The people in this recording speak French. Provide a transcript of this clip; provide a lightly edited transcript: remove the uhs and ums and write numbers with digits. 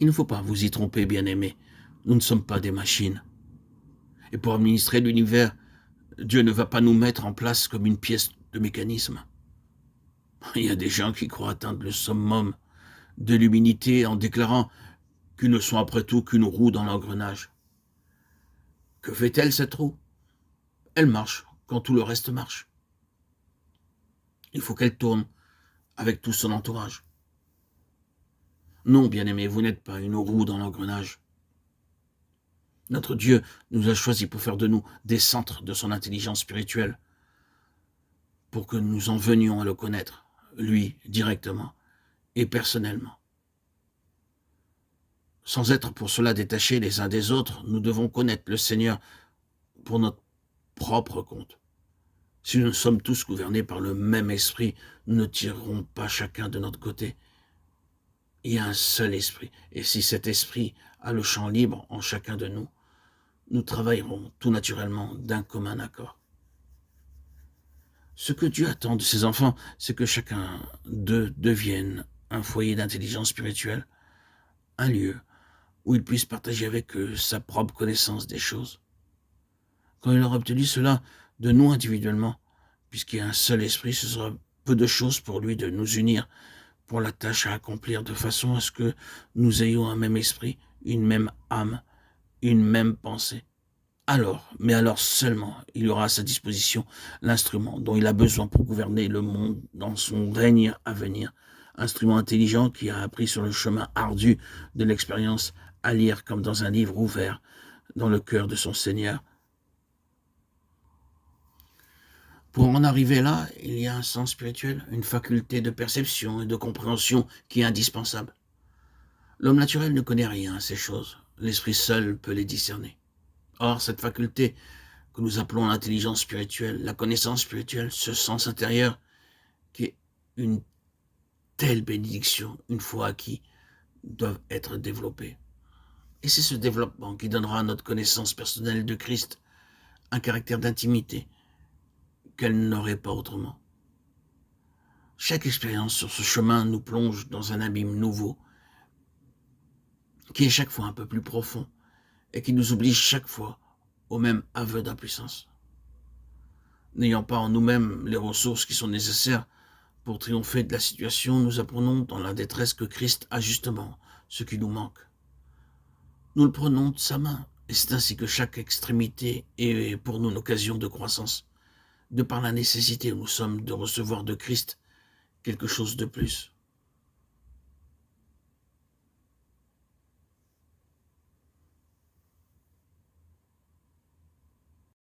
Il ne faut pas vous y tromper, bien-aimés. Nous ne sommes pas des machines. Et pour administrer l'univers, Dieu ne va pas nous mettre en place comme une pièce de mécanisme. Il y a des gens qui croient atteindre le summum de l'humanité en déclarant qu'ils ne sont après tout qu'une roue dans l'engrenage. Que fait-elle, cette roue? Elle marche quand tout le reste marche. Il faut qu'elle tourne avec tout son entourage. Non, bien-aimés, vous n'êtes pas une roue dans l'engrenage. Notre Dieu nous a choisis pour faire de nous des centres de son intelligence spirituelle, pour que nous en venions à le connaître, lui, directement et personnellement. Sans être pour cela détachés les uns des autres, nous devons connaître le Seigneur pour notre propre compte. Si nous sommes tous gouvernés par le même esprit, nous ne tirerons pas chacun de notre côté. Il y a un seul esprit, et si cet esprit a le champ libre en chacun de nous, nous travaillerons tout naturellement d'un commun accord. Ce que Dieu attend de ses enfants, c'est que chacun d'eux devienne un foyer d'intelligence spirituelle, un lieu où ils puissent partager avec eux sa propre connaissance des choses. Quand il aura obtenu cela de nous individuellement, puisqu'il y a un seul esprit, ce sera peu de choses pour lui de nous unir pour la tâche à accomplir, de façon à ce que nous ayons un même esprit, une même âme, une même pensée. Alors, mais alors seulement, il aura à sa disposition l'instrument dont il a besoin pour gouverner le monde dans son règne à venir. Instrument intelligent qui a appris sur le chemin ardu de l'expérience à lire comme dans un livre ouvert dans le cœur de son Seigneur. Pour en arriver là, il y a un sens spirituel, une faculté de perception et de compréhension qui est indispensable. L'homme naturel ne connaît rien à ces choses. L'esprit seul peut les discerner. Or, cette faculté que nous appelons l'intelligence spirituelle, la connaissance spirituelle, ce sens intérieur qui est une telle bénédiction, une fois acquis, doivent être développés. Et c'est ce développement qui donnera à notre connaissance personnelle de Christ un caractère d'intimité qu'elle n'aurait pas autrement. Chaque expérience sur ce chemin nous plonge dans un abîme nouveau, qui est chaque fois un peu plus profond, et qui nous oblige chaque fois au même aveu d'impuissance. N'ayant pas en nous-mêmes les ressources qui sont nécessaires pour triompher de la situation, nous apprenons dans la détresse que Christ a justement ce qui nous manque. Nous le prenons de sa main, et c'est ainsi que chaque extrémité est pour nous une occasion de croissance, de par la nécessité où nous sommes de recevoir de Christ quelque chose de plus.